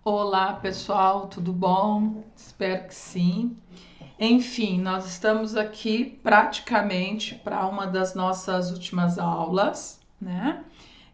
Olá, pessoal, tudo bom? Espero que sim. Enfim, nós estamos aqui praticamente para uma das nossas últimas aulas, né?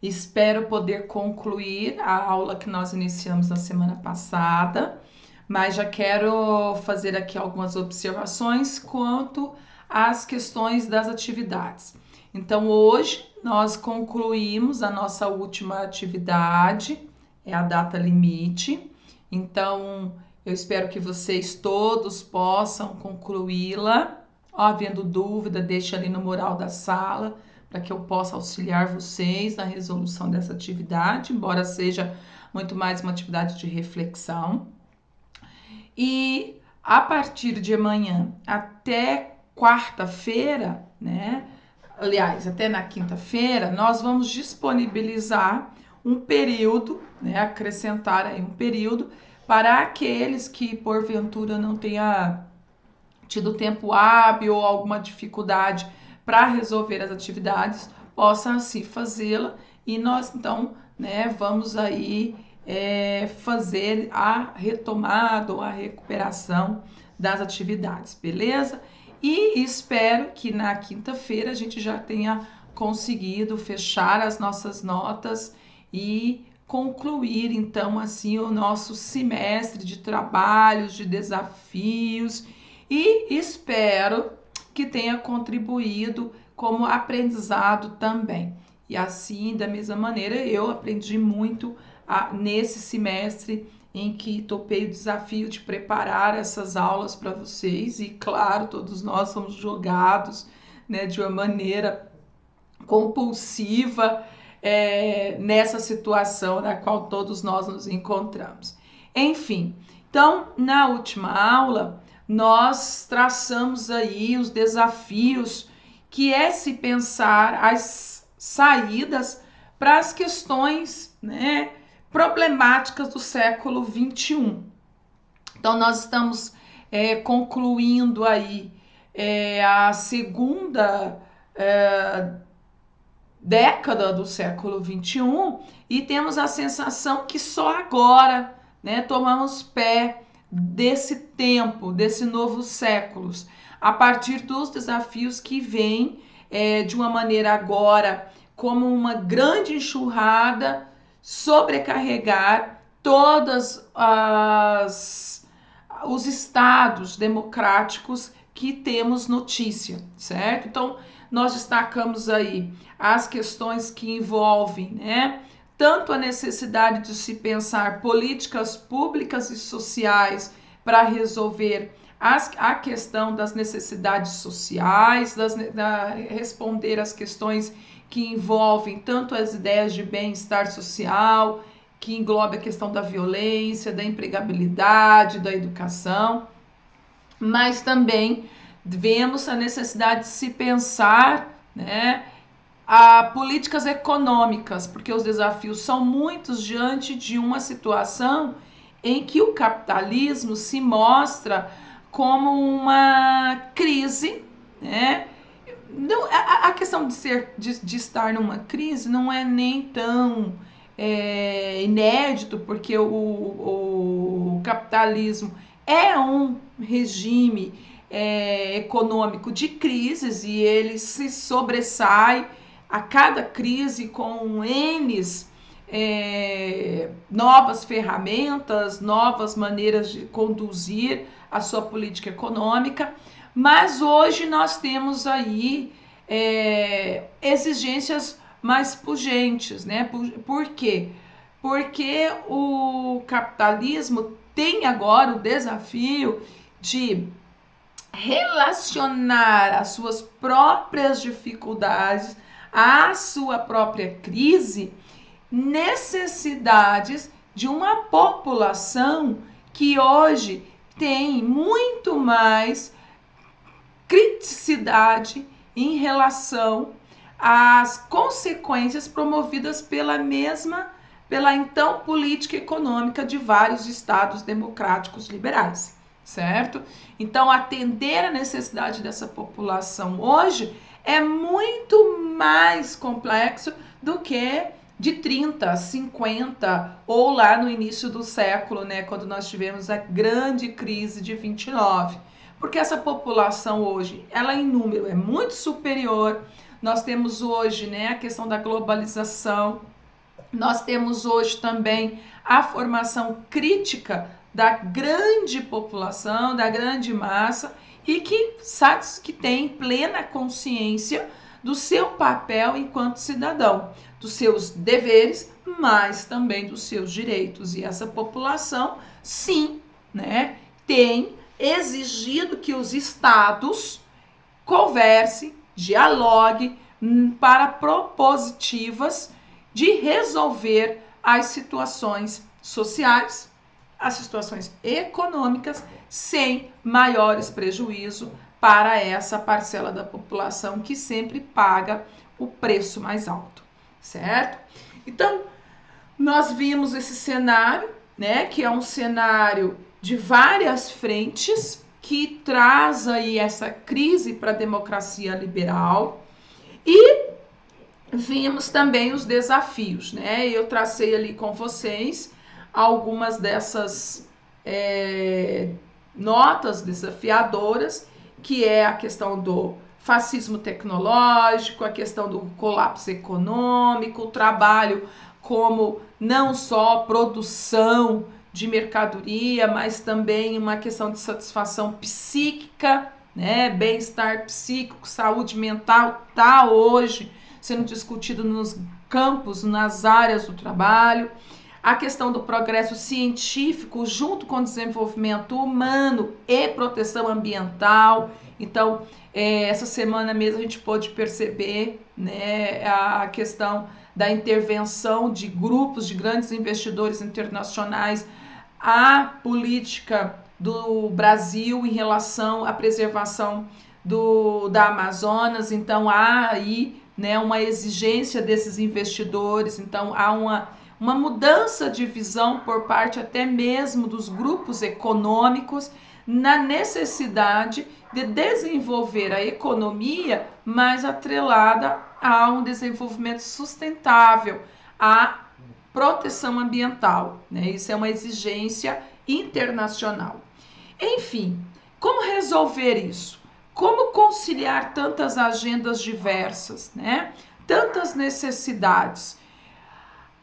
Espero poder concluir a aula que nós iniciamos na semana passada, mas já quero fazer aqui algumas observações quanto às questões das atividades. Então, hoje nós concluímos a nossa última atividade, é a data limite. Então, eu espero que vocês todos possam concluí-la. Havendo dúvida, deixe ali no mural da sala para que eu possa auxiliar vocês na resolução dessa atividade, embora seja muito mais uma atividade de reflexão. E a partir de amanhã até quarta-feira, né? Aliás, até na quinta-feira, nós vamos disponibilizar um período, né? Acrescentar aí um período para aqueles que porventura não tenha tido tempo hábil ou alguma dificuldade para resolver as atividades, possa assim fazê-la e nós então, né, vamos aí fazer a retomada ou a recuperação das atividades, beleza? E espero que na quinta-feira a gente já tenha conseguido fechar as nossas notas e concluir então assim o nosso semestre de trabalhos, de desafios e espero que tenha contribuído como aprendizado também. E assim, da mesma maneira, eu aprendi muito nesse semestre em que topei o desafio de preparar essas aulas para vocês e, claro, todos nós somos jogados, né, de uma maneira compulsiva nessa situação na qual todos nós nos encontramos. Enfim, então, na última aula, nós traçamos aí os desafios que é se pensar as saídas para as questões, né, problemáticas do século XXI. Então, nós estamos concluindo aí a segunda década do século XXI e temos a sensação que só agora, né, tomamos pé desse tempo, desse novo século, a partir dos desafios que vêm de uma maneira agora como uma grande enxurrada sobrecarregar todas os estados democráticos que temos notícia, certo? Então, nós destacamos aí as questões que envolvem, né, tanto a necessidade de se pensar políticas públicas e sociais para resolver a questão das necessidades sociais, responder às questões que envolvem tanto as ideias de bem-estar social, que engloba a questão da violência, da empregabilidade, da educação, mas também vemos a necessidade de se pensar, né, a políticas econômicas, porque os desafios são muitos diante de uma situação em que o capitalismo se mostra como uma crise, né? Não, a questão de estar numa crise não é nem tão inédito, porque o capitalismo é um regime econômico de crises e ele se sobressai a cada crise com N's novas ferramentas, novas maneiras de conduzir a sua política econômica, mas hoje nós temos aí exigências mais pungentes, né? Por quê? Porque o capitalismo tem agora o desafio de relacionar as suas próprias dificuldades, a sua própria crise, necessidades de uma população que hoje tem muito mais criticidade em relação às consequências promovidas pela então política econômica de vários estados democráticos liberais, certo? Então, atender a necessidade dessa população hoje é muito mais complexo do que de 30, 50 ou lá no início do século, né, quando nós tivemos a grande crise de 29. Porque essa população hoje, ela em número é muito superior. Nós temos hoje, né, a questão da globalização. Nós temos hoje também a formação crítica da grande população, da grande massa, e que sabe que tem plena consciência do seu papel enquanto cidadão, dos seus deveres, mas também dos seus direitos. E essa população, sim, né, tem exigido que os estados conversem, dialoguem para propositivas de resolver as situações sociais, as situações econômicas, sem maiores prejuízos para essa parcela da população que sempre paga o preço mais alto, certo? Então, nós vimos esse cenário, né, que é um cenário de várias frentes, que traz aí essa crise para a democracia liberal, e vimos também os desafios, né? Eu tracei ali com vocês algumas dessas notas desafiadoras, que é a questão do fascismo tecnológico, a questão do colapso econômico, o trabalho como não só produção de mercadoria, mas também uma questão de satisfação psíquica, né? Bem-estar psíquico, saúde mental, tá hoje sendo discutido nos campos, nas áreas do trabalho. A questão do progresso científico junto com o desenvolvimento humano e proteção ambiental. Então, essa semana mesmo a gente pôde perceber, né, a questão da intervenção de grupos de grandes investidores internacionais à política do Brasil em relação à preservação da Amazonas. Então, há aí, né, uma exigência desses investidores. Então, há uma mudança de visão por parte até mesmo dos grupos econômicos na necessidade de desenvolver a economia mais atrelada a um desenvolvimento sustentável, à proteção ambiental, né? Isso é uma exigência internacional. Enfim, como resolver isso? Como conciliar tantas agendas diversas, né? Tantas necessidades?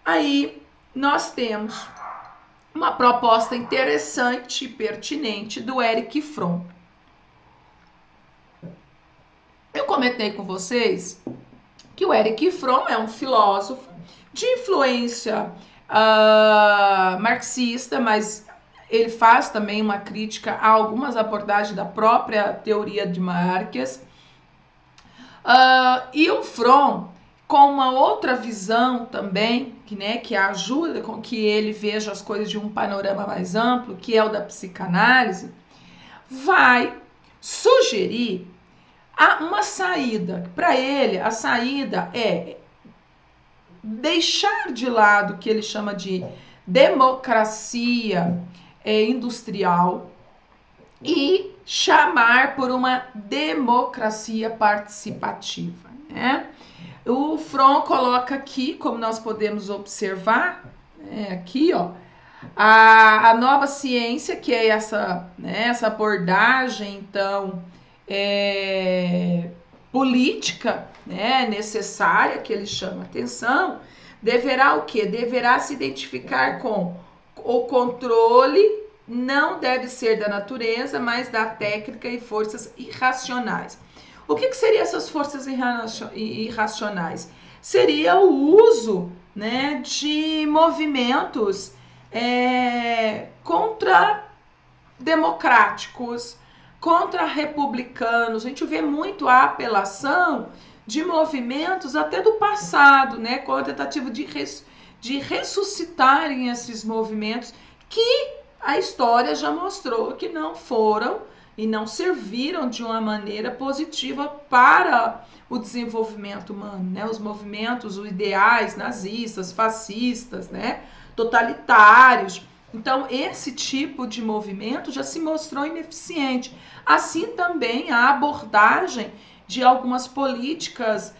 Aí nós temos uma proposta interessante e pertinente do Erich Fromm. Eu comentei com vocês que o Erich Fromm é um filósofo de influência marxista, mas ele faz também uma crítica a algumas abordagens da própria teoria de Marx. E o Fromm, com uma outra visão também, que ajuda com que ele veja as coisas de um panorama mais amplo, que é o da psicanálise, vai sugerir uma saída. Para ele, a saída é deixar de lado o que ele chama de democracia industrial e chamar por uma democracia participativa, né? O Fromm coloca aqui, como nós podemos observar, aqui, ó, a nova ciência, que é essa, né, essa abordagem, então, política, né, necessária, que ele chama atenção, deverá o quê? Deverá se identificar com o controle, não deve ser da natureza, mas da técnica e forças irracionais. O que seriam essas forças irracionais? Seria o uso, né, de movimentos contra-democráticos, contra-republicanos. A gente vê muito a apelação de movimentos até do passado, né, com a tentativa de ressuscitarem esses movimentos que a história já mostrou que não foram e não serviram de uma maneira positiva para o desenvolvimento humano, né? Os movimentos, os ideais nazistas, fascistas, né? Totalitários. Então, esse tipo de movimento já se mostrou ineficiente. Assim também a abordagem de algumas políticas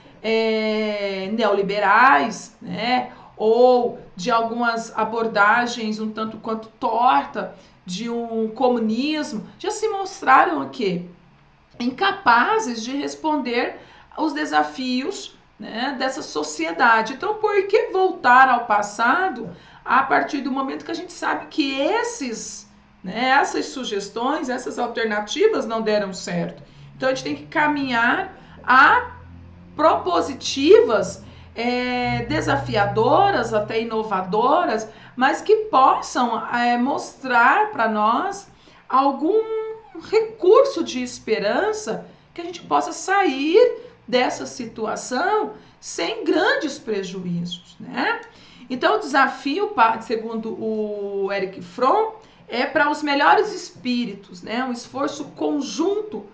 neoliberais, né? ou de algumas abordagens um tanto quanto torta de um comunismo, já se mostraram aqui incapazes de responder aos desafios, né, dessa sociedade. Então, por que voltar ao passado a partir do momento que a gente sabe que essas sugestões, essas alternativas não deram certo? Então, a gente tem que caminhar a propositivas, desafiadoras, até inovadoras, mas que possam mostrar para nós algum recurso de esperança que a gente possa sair dessa situação sem grandes prejuízos, né? Então, o desafio, segundo o Erich Fromm, é para os melhores espíritos, né? Um esforço conjunto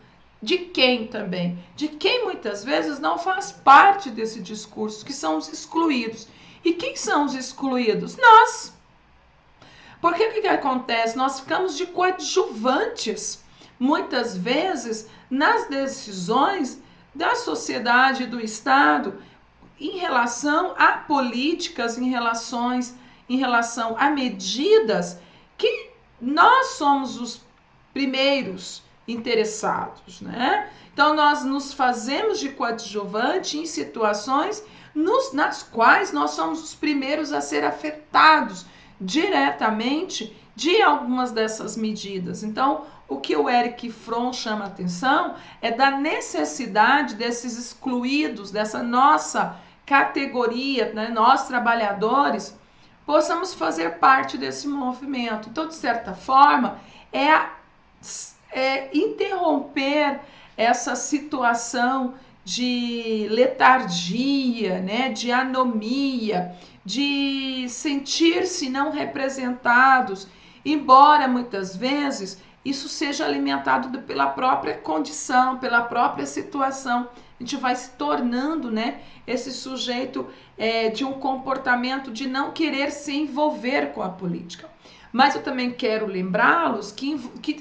de quem também? De quem muitas vezes não faz parte desse discurso, que são os excluídos. E quem são os excluídos? Nós. Porque o que acontece? Nós ficamos de coadjuvantes, muitas vezes, nas decisões da sociedade e do Estado em relação a políticas, em relação a medidas que nós somos os primeiros interessados, né? Então, nós nos fazemos de coadjuvante em situações nas quais nós somos os primeiros a ser afetados diretamente de algumas dessas medidas. Então, o que o Erich Fromm chama a atenção é da necessidade desses excluídos, dessa nossa categoria, né, nós trabalhadores, possamos fazer parte desse movimento. Então, de certa forma, interromper essa situação de letargia, né, de anomia, de sentir-se não representados, embora muitas vezes isso seja alimentado pela própria condição, pela própria situação. A gente vai se tornando, né, esse sujeito de um comportamento de não querer se envolver com a política. Mas eu também quero lembrá-los que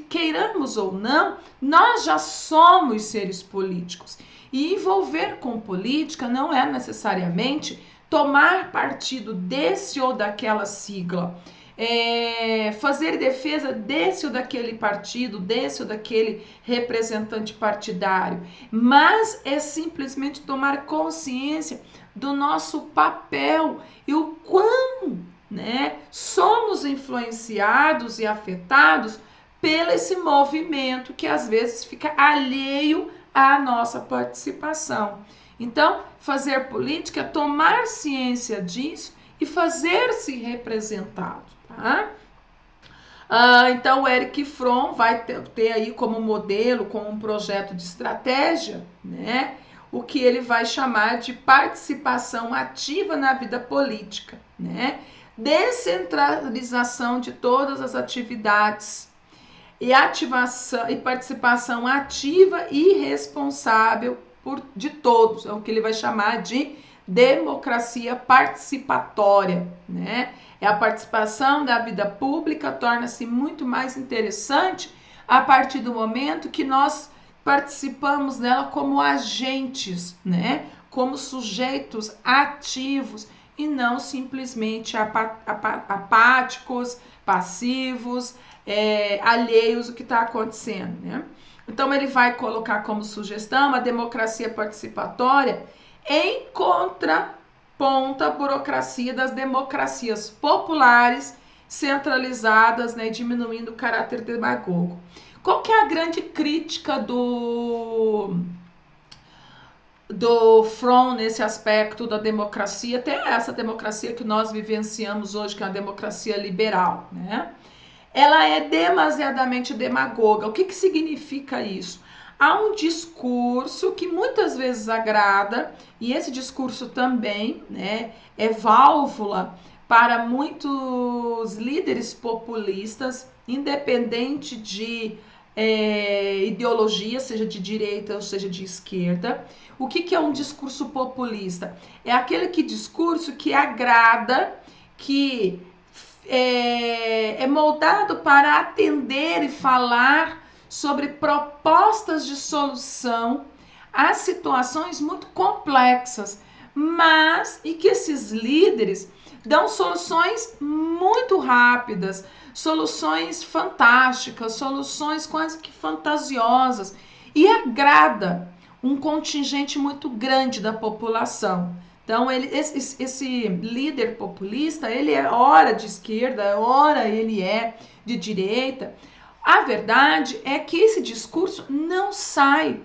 queiramos ou não, nós já somos seres políticos. E envolver com política não é necessariamente tomar partido desse ou daquela sigla, fazer defesa desse ou daquele partido, desse ou daquele representante partidário, mas é simplesmente tomar consciência do nosso papel e o quão, né, somos influenciados e afetados pelo esse movimento que às vezes fica alheio à nossa participação. Então, fazer política é tomar ciência disso e fazer-se representado, tá? Então, o Erich Fromm vai ter aí como modelo, como um projeto de estratégia, né, o que ele vai chamar de participação ativa na vida política, né? Descentralização de todas as atividades e ativação e participação ativa e responsável de todos, é o que ele vai chamar de democracia participatória, né? A participação da vida pública torna-se muito mais interessante a partir do momento que nós participamos dela como agentes, né? Como sujeitos ativos e não simplesmente apáticos, passivos, alheios ao que está acontecendo, né? Então ele vai colocar como sugestão a democracia participatória em contraponto à burocracia das democracias populares centralizadas, né, diminuindo o caráter demagogo. Qual que é a grande crítica do Fromm nesse aspecto da democracia, até essa democracia que nós vivenciamos hoje, que é a democracia liberal, né? Ela é demasiadamente demagoga. O que significa isso? Há um discurso que muitas vezes agrada, e esse discurso também, né, é válvula para muitos líderes populistas, independente de ideologia, seja de direita ou seja de esquerda. O que é um discurso populista? É aquele discurso que agrada, que é moldado para atender e falar sobre propostas de solução a situações muito complexas, mas e que esses líderes dão soluções muito rápidas, soluções fantásticas, soluções quase que fantasiosas e agrada um contingente muito grande da população. Então, esse líder populista, ele é ora de esquerda, ora ele é de direita. A verdade é que esse discurso não sai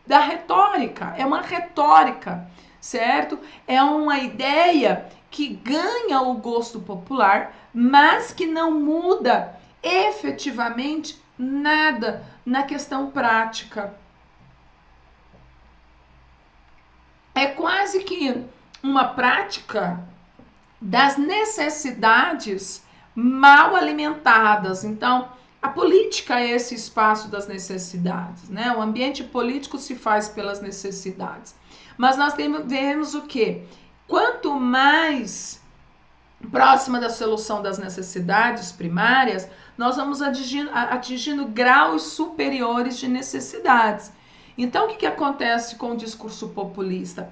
da retórica, é uma retórica, certo? É uma ideia que ganha o gosto popular, mas que não muda efetivamente nada na questão prática. É quase que uma prática das necessidades mal alimentadas. Então, a política é esse espaço das necessidades, né? O ambiente político se faz pelas necessidades. Mas nós vemos o quê? Quanto mais próxima da solução das necessidades primárias, nós vamos atingindo graus superiores de necessidades. Então, o que acontece com o discurso populista?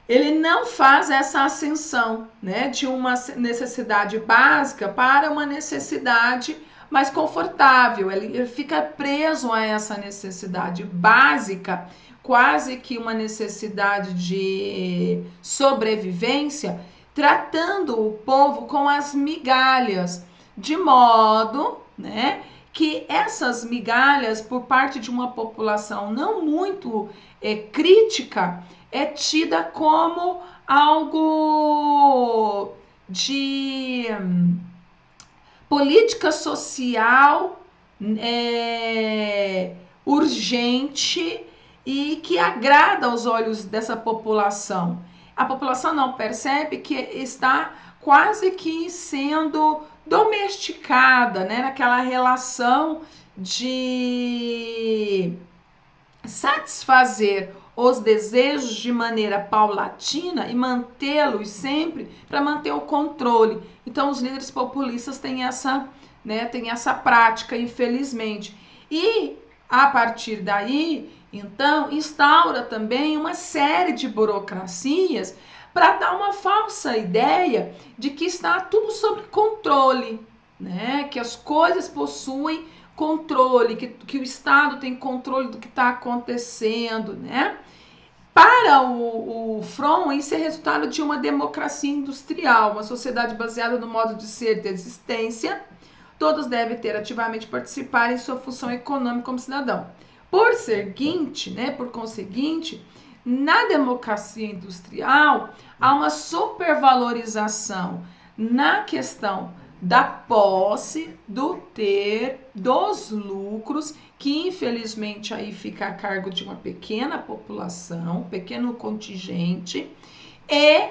Ele não faz essa ascensão, né, de uma necessidade básica para uma necessidade mais confortável. Ele fica preso a essa necessidade básica, quase que uma necessidade de sobrevivência, tratando o povo com as migalhas, de modo, né, que essas migalhas, por parte de uma população não muito crítica, é tida como algo de política social urgente e que agrada aos olhos dessa população. A população não percebe que está quase que sendo domesticada, né, naquela relação de satisfazer os desejos de maneira paulatina e mantê-los sempre para manter o controle. Então, os líderes populistas têm essa, né, têm essa prática, infelizmente. E, a partir daí, então, instaura também uma série de burocracias para dar uma falsa ideia de que está tudo sob controle, né? Que as coisas possuem controle, que o Estado tem controle do que está acontecendo, né? Para o Fromm, isso é resultado de uma democracia industrial, uma sociedade baseada no modo de ser de existência. Todos devem ter ativamente participar em sua função econômica como cidadão. Por conseguinte, na democracia industrial, há uma supervalorização na questão da posse, do ter, dos lucros, que infelizmente aí fica a cargo de uma pequena população, pequeno contingente, e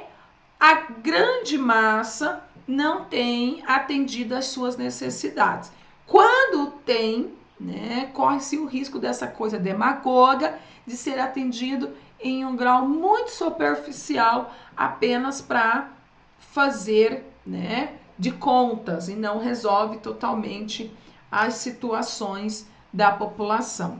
a grande massa não tem atendido às suas necessidades. Quando tem, né, corre-se o risco dessa coisa demagoga de ser atendido em um grau muito superficial, apenas para fazer, né, de contas, e não resolve totalmente as situações da população.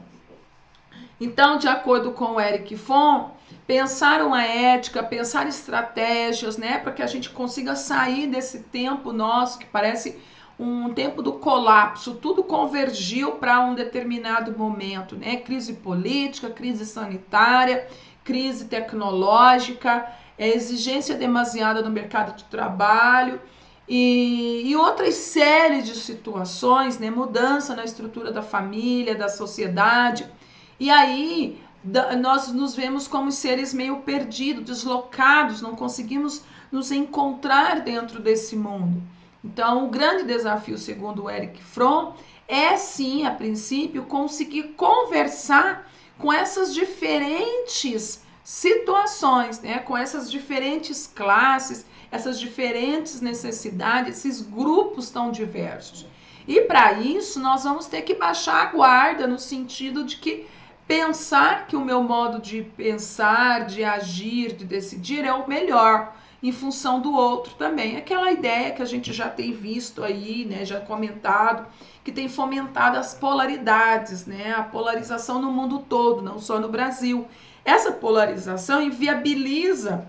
Então, de acordo com o Eric Fromm, pensar uma ética, pensar estratégias, né, para que a gente consiga sair desse tempo nosso que parece um tempo do colapso, tudo convergiu para um determinado momento, né? Crise política, crise sanitária, crise tecnológica, exigência demasiada no mercado de trabalho e outras séries de situações, né? Mudança na estrutura da família, da sociedade. E aí nós nos vemos como seres meio perdidos, deslocados, não conseguimos nos encontrar dentro desse mundo. Então, o grande desafio, segundo o Eric Fromm, é sim, a princípio, conseguir conversar com essas diferentes situações, né? Com essas diferentes classes, essas diferentes necessidades, esses grupos tão diversos. E para isso, nós vamos ter que baixar a guarda no sentido de que pensar que o meu modo de pensar, de agir, de decidir é o melhor em função do outro também. Aquela ideia que a gente já tem visto aí, né, já comentado, que tem fomentado as polaridades, né, a polarização no mundo todo, não só no Brasil. Essa polarização inviabiliza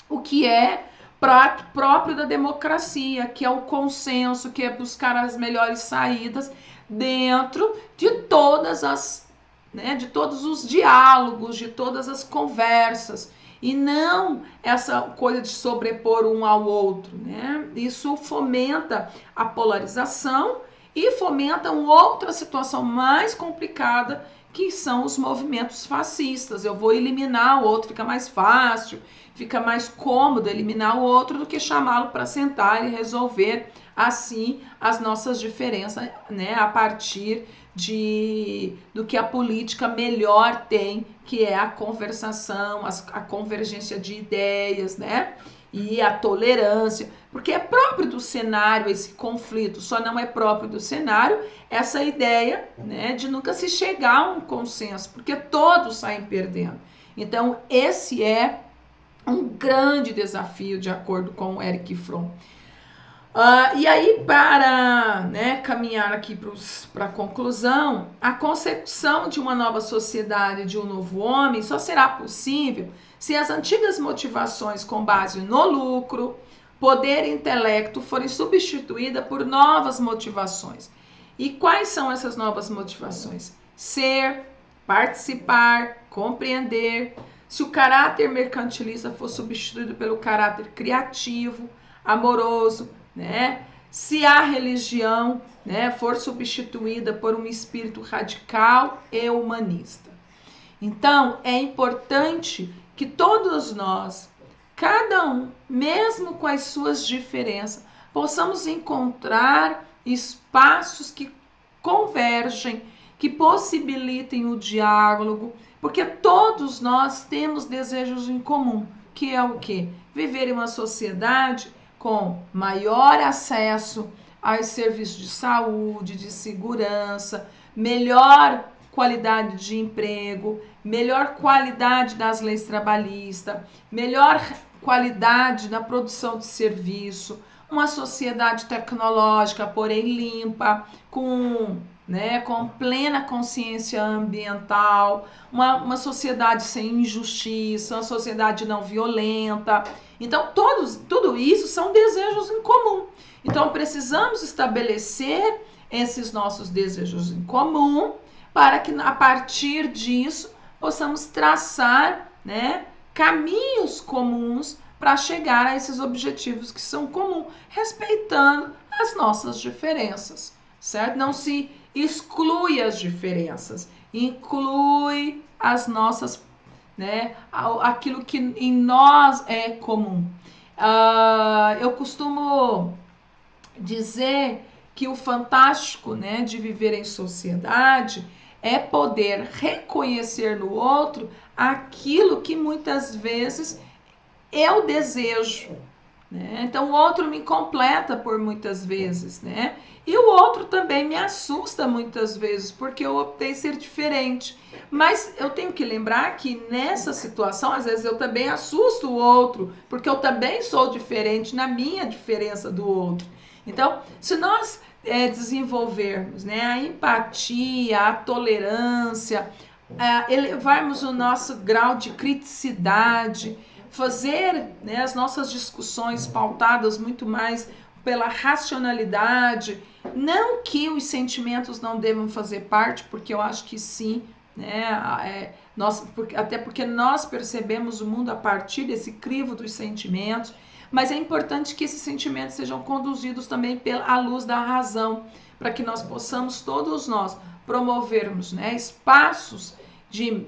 o que é próprio da democracia, que é o consenso, que é buscar as melhores saídas dentro de todas as, né, de todos os diálogos, de todas as conversas, e não essa coisa de sobrepor um ao outro, né? Isso fomenta a polarização e fomenta uma outra situação mais complicada, que são os movimentos fascistas. Eu vou eliminar o outro, fica mais fácil, fica mais cômodo eliminar o outro do que chamá-lo para sentar e resolver assim as nossas diferenças, né, a partir do que a política melhor tem, que é a conversação, a convergência de ideias, né? E a tolerância, porque é próprio do cenário esse conflito, só não é próprio do cenário essa ideia, né, de nunca se chegar a um consenso, porque todos saem perdendo. Então, esse é um grande desafio, de acordo com o Erich Fromm. E aí, para, né, caminhar aqui para a conclusão, a concepção de uma nova sociedade, de um novo homem, só será possível se as antigas motivações com base no lucro, poder e intelecto forem substituídas por novas motivações. E quais são essas novas motivações? Ser, participar, compreender. Se o caráter mercantilista for substituído pelo caráter criativo, amoroso, né? Se a religião, né, for substituída por um espírito radical e humanista. Então, é importante que todos nós, cada um, mesmo com as suas diferenças, possamos encontrar espaços que convergem, que possibilitem o diálogo, porque todos nós temos desejos em comum, que é o quê? Viver em uma sociedade com maior acesso aos serviços de saúde, de segurança, melhor qualidade de emprego, melhor qualidade das leis trabalhistas, melhor qualidade na produção de serviço, uma sociedade tecnológica, porém limpa, com plena consciência ambiental, uma sociedade sem injustiça, uma sociedade não violenta. Então, tudo isso são desejos em comum. Então, precisamos estabelecer esses nossos desejos em comum para que, a partir disso, possamos traçar, né, caminhos comuns para chegar a esses objetivos que são comuns, respeitando as nossas diferenças, certo? Não se exclui as diferenças, inclui as nossas, né, aquilo que em nós é comum. Eu costumo dizer que o fantástico, né, de viver em sociedade é poder reconhecer no outro aquilo que muitas vezes eu desejo, né? Então o outro me completa por muitas vezes, né? E o outro também me assusta muitas vezes, porque eu optei ser diferente. Mas eu tenho que lembrar que nessa situação, às vezes eu também assusto o outro, porque eu também sou diferente na minha diferença do outro. Então, se nós desenvolvermos, né, a empatia, a tolerância, elevarmos o nosso grau de criticidade, fazer, né, as nossas discussões pautadas muito mais pela racionalidade, não que os sentimentos não devam fazer parte, porque eu acho que sim, né, até porque nós percebemos o mundo a partir desse crivo dos sentimentos, mas é importante que esses sentimentos sejam conduzidos também à luz da razão, para que nós possamos, todos nós, promovermos, né, espaços de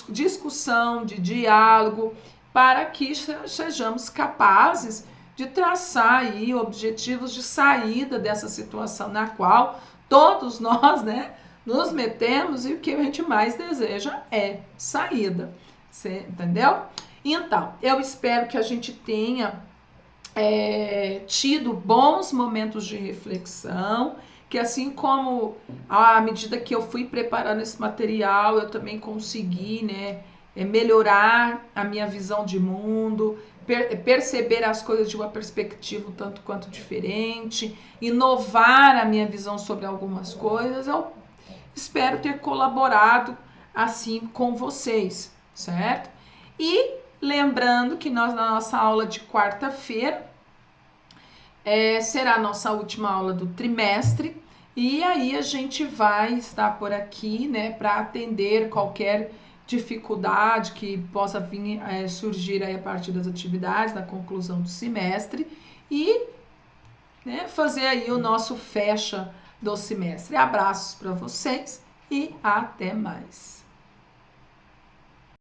discussão, de diálogo, para que sejamos capazes de traçar aí objetivos de saída dessa situação na qual todos nós, né, nos metemos, e o que a gente mais deseja é saída. Você entendeu? Então, eu espero que a gente tenha tido bons momentos de reflexão, que assim como à medida que eu fui preparando esse material, eu também consegui, né, melhorar a minha visão de mundo, perceber as coisas de uma perspectiva um tanto quanto diferente, inovar a minha visão sobre algumas coisas. Eu espero ter colaborado assim com vocês, certo? E Lembrando que nós, na nossa aula de quarta-feira, será a nossa última aula do trimestre, e aí a gente vai estar por aqui, né, para atender qualquer dificuldade que possa vir surgir aí a partir das atividades, da conclusão do semestre, e, né, fazer aí o nosso fecha do semestre. Abraços para vocês e até mais.